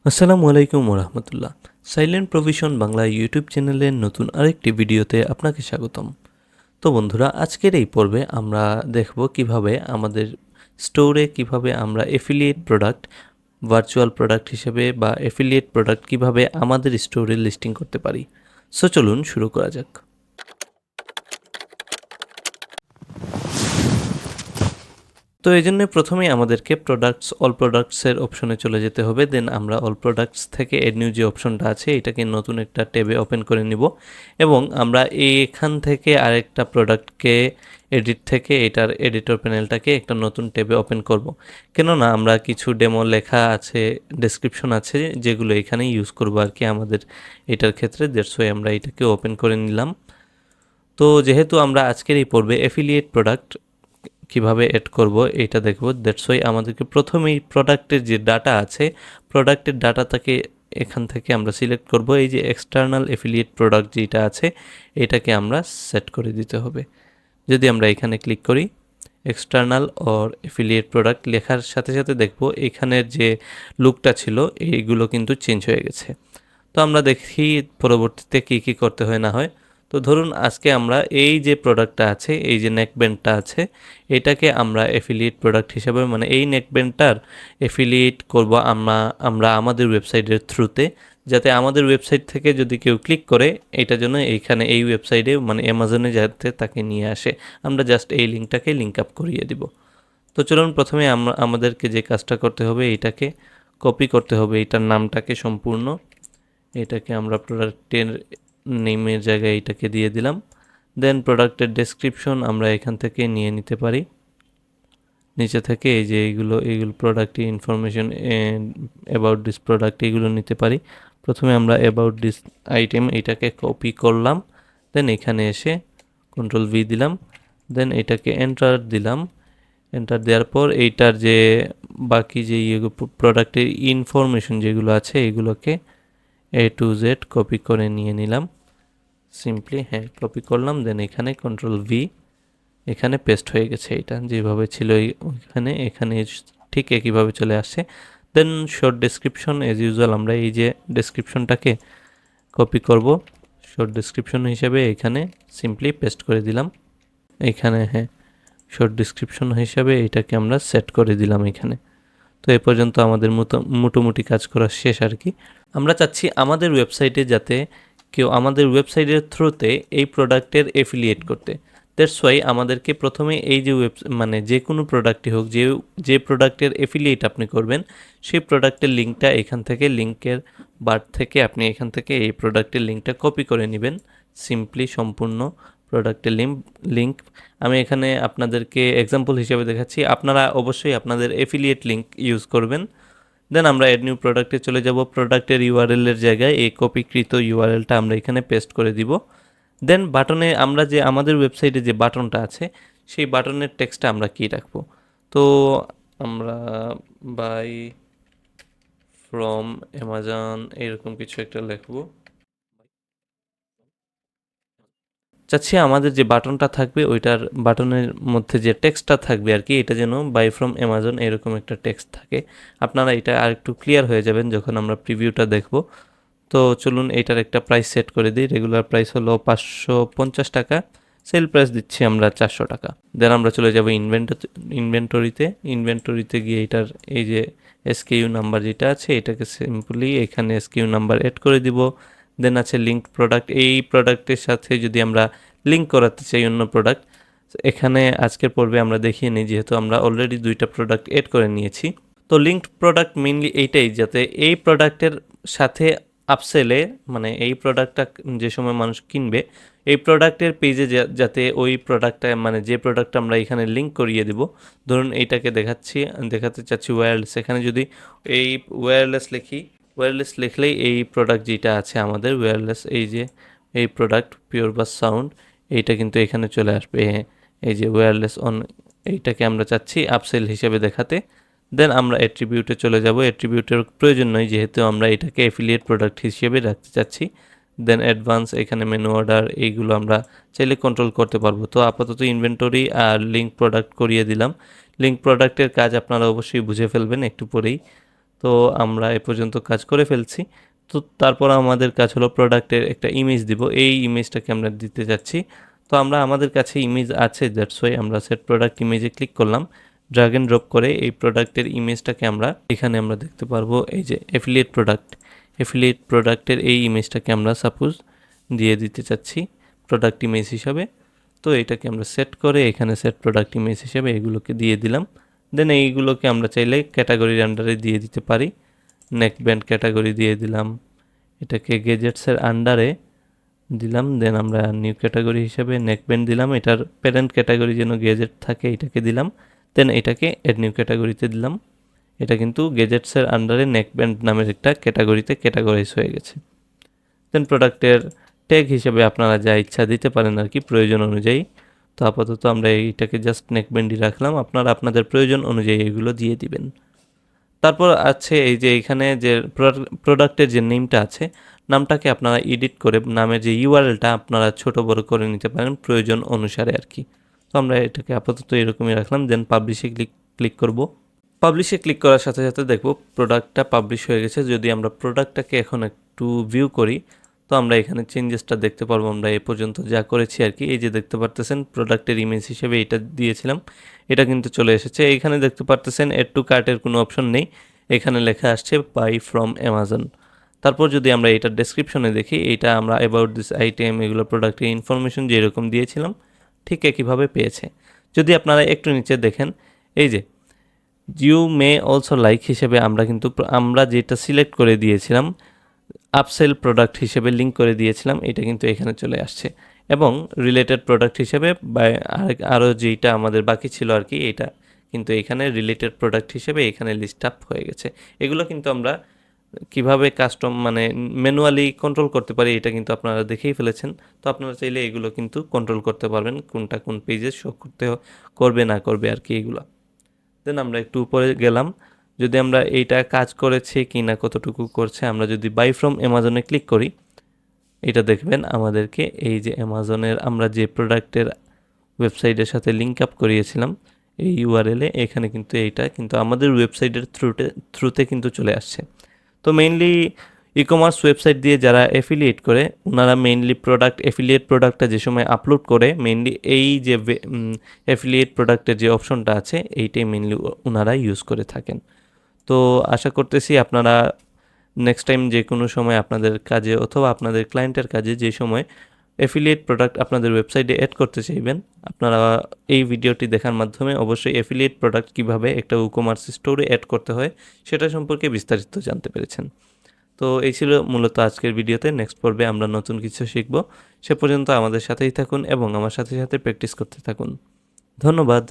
আসসালামু আলাইকুম ওরহমতুল্লাহ। সাইলেন্ট প্রভিশন বাংলা ইউটিউব চ্যানেলের নতুন আরেকটি ভিডিওতে আপনাকে স্বাগতম। তো বন্ধুরা, আজকের এই পর্বে আমরা দেখব কিভাবে আমাদের স্টোরে কিভাবে আমরা এফিলিয়েট প্রোডাক্ট ভার্চুয়াল প্রোডাক্ট হিসেবে বা এফিলিয়েট প্রোডাক্ট কিভাবে আমাদের স্টোরে লিস্টিং করতে পারি। সো চলুন শুরু করা যাক। তো এই জন্য প্রথমেই আমাদেরকে অল প্রোডাক্টসের অপশনে চলে যেতে হবে। দেন আমরা অল প্রোডাক্টস থেকে এড নিউ যে অপশনটা আছে এটাকে নতুন একটা ট্যাবে ওপেন করে নিব এবং আমরা এখান থেকে আরেকটা প্রোডাক্টকে এডিট থেকে এটার এডিটর প্যানেলটাকে একটা নতুন ট্যাবে ওপেন করব। কেননা আমরা কিছু ডেমো লেখা আছে, ডেসক্রিপশন আছে যেগুলো এখানে ইউজ করবো আর কি আমাদের এটার ক্ষেত্রে। দ্যাটস ওয়াই আমরা এটাকে ওপেন করে নিলাম। তো যেহেতু আমরা আজকের এই পর্বে এফিলিয়েট প্রোডাক্ট কিভাবে এড করব এটা দেখব, দ্যাটস ওয়াই আমাদেরকে প্রথমেই প্রোডাক্টের যে ডাটা আছে প্রোডাক্টের ডাটাটাকে এখান থেকে আমরা সিলেক্ট করব। এই যে এক্সটার্নাল এফিলিয়েট প্রোডাক্ট যেটা আছে এটাকে আমরা সেট করে দিতে হবে। যদি আমরা এখানে ক্লিক করি এক্সটার্নাল অর এফিলিয়েট প্রোডাক্ট লেখার সাথে সাথে দেখব এখানের যে লুকটা ছিল এইগুলো কিন্তু চেঞ্জ হয়ে গেছে। তো আমরা দেখি পরবর্তীতে কী করতে হয় না হয়। তো ধরুন আজকে আমরা এই যে প্রোডাক্টটা আছে, এই যে নেকব্যান্ডটা আছে, এটাকে আমরা এফিলিয়েট প্রোডাক্ট হিসাবে মানে এই নেকব্যান্ডটার এফিলিয়েট করব আমরা আমাদের ওয়েবসাইটের থ্রুতে, যাতে আমাদের ওয়েবসাইট থেকে যদি কেউ ক্লিক করে এটা জন্য এইখানে এই ওয়েবসাইটে মানে অ্যামাজনে যাতে তাকে নিয়ে আসে। আমরা জাস্ট এই লিঙ্কটাকে লিঙ্ক আপ করিয়ে দিব। তো চলুন প্রথমে আমাদেরকে যে কাজটা করতে হবে এইটাকে কপি করতে হবে, এইটার নামটাকে সম্পূর্ণ এটাকে আমরা প্রোডাক্টের নেমের জায়গায় এটাকে দিয়ে দিলাম। দেন প্রোডাক্টের ডেসক্রিপশন আমরা এখান থেকে নিয়ে নিতে পারি নিচে থেকে, এই যে এইগুলো product information about this product এগুলো নিতে পারি। প্রথমে আমরা অ্যাবাউট দিস আইটেম এটাকে কপি করলাম, দেন এখানে এসে কন্ট্রোল ভি দিলাম, দেন এটাকে এন্টার দিলাম। এন্টার দেওয়ার পর এইটার যে বাকি যে প্রোডাক্টের ইনফরমেশন যেগুলো আছে এগুলোকে A to Z কপি করে নিয়ে নিলাম সিম্পলি। হ্যাঁ, কপি করলাম, দেন এখানে কন্ট্রোল ভি, এখানে পেস্ট হয়ে গেছে। এটা যেভাবে ছিল এখানে ঠিক একইভাবে চলে আসছে। দেন শর্ট ডেসক্রিপশন এজ ইউজুয়াল আমরা এই যে ডেসক্রিপশনটাকে কপি করব শর্ট ডেসক্রিপশন হিসেবে এখানে সিম্পলি পেস্ট করে দিলাম এখানে। হ্যাঁ, শর্ট ডেসক্রিপশন হিসাবে এটাকে আমরা সেট করে দিলাম এখানে। তো এ পর্যন্ত আমাদের মোটামুটি কাজ করা শেষ আর কি। আমরা চাচ্ছি আমাদের ওয়েবসাইটে যাতে কেউ আমাদের ওয়েবসাইটের থ্রুতে এই প্রোডাক্টের এফিলিয়েট করতে। দ্যাটস ওয়াই আমাদেরকে প্রথমে এই যে মানে যে কোনো প্রোডাক্টই হোক, যে প্রোডাক্টের এফিলিয়েট আপনি করবেন সেই প্রোডাক্টের লিঙ্কটা এখান থেকে লিঙ্কের বার থেকে আপনি এখান থেকে এই প্রোডাক্টের লিঙ্কটা কপি করে নেবেন সিম্পলি। সম্পূর্ণ প্রোডাক্টের লিঙ্ক আমি এখানে আপনাদেরকে এক্সাম্পল হিসেবে দেখাচ্ছি, আপনারা অবশ্যই আপনাদের এফিলিয়েট লিঙ্ক ইউজ করবেন। দেন আমরা এড নিউ প্রোডাক্টে চলে যাব। প্রোডাক্টের ইউআরএলের জায়গায় এই কপিকৃত ইউআরএলটা আমরা এখানে পেস্ট করে দিব। দেন বাটনে আমরা যে আমাদের ওয়েবসাইটে যে বাটনটা আছে সেই বাটনের টেক্সটটা আমরা কি রাখবো, তো আমরা বাই ফ্রম অ্যামাজন এরকম কিছু একটা লিখবো। চাচ্ছি আমাদের যে বাটনটা থাকবে ওইটার বাটনের মধ্যে যে টেক্সটটা থাকবে আর কি, এটা যেন বাই ফ্রম অ্যামাজন এরকম একটা টেক্সট থাকে। আপনারা এটা আর একটু ক্লিয়ার হয়ে যাবেন যখন আমরা প্রিভিউটা দেখব। তো চলুন এটার একটা প্রাইস সেট করে দিই। রেগুলার প্রাইস হলো 550 টাকা, সেল প্রাইস দিচ্ছি আমরা 400 টাকা। দেন আমরা চলে যাব ইনভেন্টরিতে গিয়ে এটার এই যে এসকিউ নাম্বার যেটা আছে এটাকে সিম্পলি এখানে এসকিউ নাম্বার এড করে দিব। দেন আছে লিঙ্ক প্রোডাক্ট, এই প্রোডাক্টের সাথে যদি আমরা লিঙ্ক করাতে চাই অন্য প্রোডাক্ট, এখানে আজকের পর্বে আমরা দেখিয়ে নিই যেহেতু আমরা অলরেডি 2টা প্রোডাক্ট এড করে নিয়েছি। তো লিঙ্কড প্রোডাক্ট মেইনলি এইটাই, যাতে এই প্রোডাক্টের সাথে আপসেলে মানে এই প্রোডাক্টটা যে সময় মানুষ কিনবে এই প্রোডাক্টের পেজে যাতে ওই প্রোডাক্টটা মানে যে প্রোডাক্টটা আমরা এখানে লিঙ্ক করিয়ে দেব, ধরুন এইটাকে দেখাতে চাচ্ছি ওয়্যারলেস, এখানে যদি এই ওয়্যারলেস লিখলেই এই প্রোডাক্ট যেটা আছে আমাদের ওয়্যারলেস, এই যে এই প্রোডাক্ট পিওর বাস সাউন্ড এইটা কিন্তু এখানে চলে আসবে। এই যে ওয়্যারলেস অন এইটাকে আমরা চাচ্ছি আপসেল হিসেবে দেখাতে। দেন আমরা অ্যাট্রিবিউটে চলে যাব। অ্যাট্রিবিউটের প্রয়োজন নয় যেহেতু আমরা এটাকে অ্যাফিলিয়েট প্রোডাক্ট হিসেবে রাখতে চাচ্ছি। দেন অ্যাডভান্স এখানে মেনু অর্ডার এইগুলো আমরা চাইলে কন্ট্রোল করতে পারবো। তো আপাতত ইনভেন্টরি আর লিঙ্ক প্রোডাক্ট করিয়ে দিলাম। লিঙ্ক প্রোডাক্টের কাজ আপনারা অবশ্যই বুঝে ফেলবেন একটু পরেই। তো আমরা এ পর্যন্ত কাজ করে ফেলছি। তো তারপর আমাদের কাজ হলো প্রোডাক্টের একটা ইমেজ দিব, এই ইমেজটাকে আমরা দিতে যাচ্ছি। তো আমাদের কাছে ইমেজ আছে, দ্যাটস ওয়াই আমরা সেট প্রোডাক্ট ইমেজে ক্লিক করলাম। ড্র্যাগ এন্ড ড্রপ করে এই প্রোডাক্টের ইমেজটাকে এখানে আমরা দেখতে পারবো, এই যে অ্যাফিলিয়েট প্রোডাক্টের এই ইমেজটাকে আমরা সাপোজ দিয়ে দিতে চাচ্ছি প্রোডাক্ট ইমেজ হিসাবে। তো এটাকে আমরা সেট করে এখানে সেট প্রোডাক্ট ইমেজ হিসেবে এগুলোকে দিয়ে দিলাম। দেন এইগুলোকে আমরা চাইলে ক্যাটাগরির আন্ডারে দিয়ে দিতে পারি। নেকব্যান্ড ক্যাটাগরি দিয়ে দিলাম, এটাকে গেজেটসের আন্ডারে দিলাম। দেন আমরা নিউ ক্যাটাগরি হিসেবে নেকব্যান্ড দিলাম, এটার প্যারেন্ট ক্যাটাগরি যেন গেজেট থাকে এটাকে দিলাম। দেন এটাকে এড নিউ ক্যাটাগরিতে দিলাম। এটা কিন্তু গেজেটসের আন্ডারে নেকব্যান্ড নামের একটা ক্যাটাগরিতে ক্যাটাগরাইজ হয়ে গেছে। দেন প্রোডাক্টের ট্যাগ হিসেবে আপনারা যা ইচ্ছা দিতে পারেন আর কি প্রয়োজন অনুযায়ী। তো আপাতত আমরা এইটাকে জাস্ট নেকব্যান্ডই রাখলাম, আপনারা আপনাদের প্রয়োজন অনুযায়ী এগুলো দিয়ে দিবেন। তারপর আছে এই যে এখানে যে প্রোডাক্টের যে নেমটা আছে, নামটাকে আপনারা এডিট করে নামের যে ইউআরএলটা আপনারা ছোট বড় করে নিতে পারেন প্রয়োজন অনুসারে আর কি। তো আমরা এটাকে আপাতত এরকমই রাখলাম। দেন পাবলিশে ক্লিক করব। পাবলিশে ক্লিক করার সাথে সাথে দেখব প্রোডাক্টটা পাবলিশ হয়ে গেছে। যদি আমরা প্রোডাক্টটাকে এখন একটু ভিউ করি, তো আমরা এখানে চেঞ্জেসটা দেখতে পারবো। আমরা এ পর্যন্ত যা করেছি আর কি, এই যে দেখতে পারতেছেন প্রোডাক্টের ইমেজ হিসেবে এটা দিয়েছিলাম, এটা কিন্তু চলে এসেছে। এইখানে দেখতে পারতেছেন এড টু কার্টের কোনো অপশন নেই, এখানে লেখা আসছে বাই ফ্রম অ্যামাজন। তারপর যদি আমরা এটার ডেসক্রিপশনে দেখি, এটা আমরা অ্যাবাউট দিস আইটেম এগুলো প্রোডাক্টের ইনফরমেশন যেরকম দিয়েছিলাম ঠিক একইভাবে পেয়েছে। যদি আপনারা একটু নিচে দেখেন, এই যে ইউ মে অলসো লাইক হিসেবে আমরা যেটা সিলেক্ট করে দিয়েছিলাম আপসেল প্রোডাক্ট হিসেবে লিঙ্ক করে দিয়েছিলাম, এটা কিন্তু এখানে চলে আসছে। এবং রিলেটেড প্রোডাক্ট হিসেবে বা আরও যেইটা আমাদের বাকি ছিল আর কি, এটা কিন্তু এখানে রিলেটেড প্রোডাক্ট হিসেবে এখানে লিস্ট আপ হয়ে গেছে। এগুলো কিন্তু আমরা কিভাবে কাস্টম ম্যানুয়ালি কন্ট্রোল করতে পারি এটা কিন্তু আপনারা দেখেই ফেলেছেন। তো আপনারা চাইলে এগুলো কিন্তু কন্ট্রোল করতে পারবেন, কোনটা কোন পেজে শো করবে না করবে আর কি এগুলো। দেন আমরা একটু উপরে গেলাম, যদি আমরা এইটা কাজ করেছে কি না কতটুকু করছে, আমরা যদি বাই ফ্রম অ্যামাজনে ক্লিক করি, এটা দেখবেন আমাদেরকে এই যে অ্যামাজনের আমরা যে প্রোডাক্টের ওয়েবসাইটের সাথে লিঙ্ক আপ করিয়েছিলাম এই ইউআরএলে, এখানে কিন্তু এইটা কিন্তু আমাদের ওয়েবসাইটের থ্রুতে কিন্তু চলে আসছে। তো মেইনলি ই কমার্স ওয়েবসাইট দিয়ে যারা অ্যাফিলিয়েট করে, ওনারা মেইনলি অ্যাফিলিয়েট প্রোডাক্টটা যে সময় আপলোড করে, মেইনলি এই যে অ্যাফিলিয়েট প্রোডাক্টের যে অপশনটা আছে এইটাই মেইনলি ওনারা ইউজ করে থাকেন। তো আশা করতেছি আপনারা নেক্সট টাইম যে কোনো সময় আপনাদের কাজে অথবা আপনাদের ক্লায়েন্টের কাজে যে সময় অ্যাফিলিয়েট প্রোডাক্ট আপনাদের ওয়েবসাইটে অ্যাড করতে চাইবেন, আপনারা এই ভিডিওটি দেখার মাধ্যমে অবশ্যই অ্যাফিলিয়েট প্রোডাক্ট কীভাবে একটা ই কমার্স স্টোরে অ্যাড করতে হয় সেটা সম্পর্কে বিস্তারিত জানতে পেরেছেন। তো এই ছিল মূলত আজকের ভিডিওতে। নেক্সট পর্বে আমরা নতুন কিছু শিখব। সে পর্যন্ত আমাদের সাথেই থাকুন এবং আমার সাথে সাথে প্র্যাকটিস করতে থাকুন। ধন্যবাদ।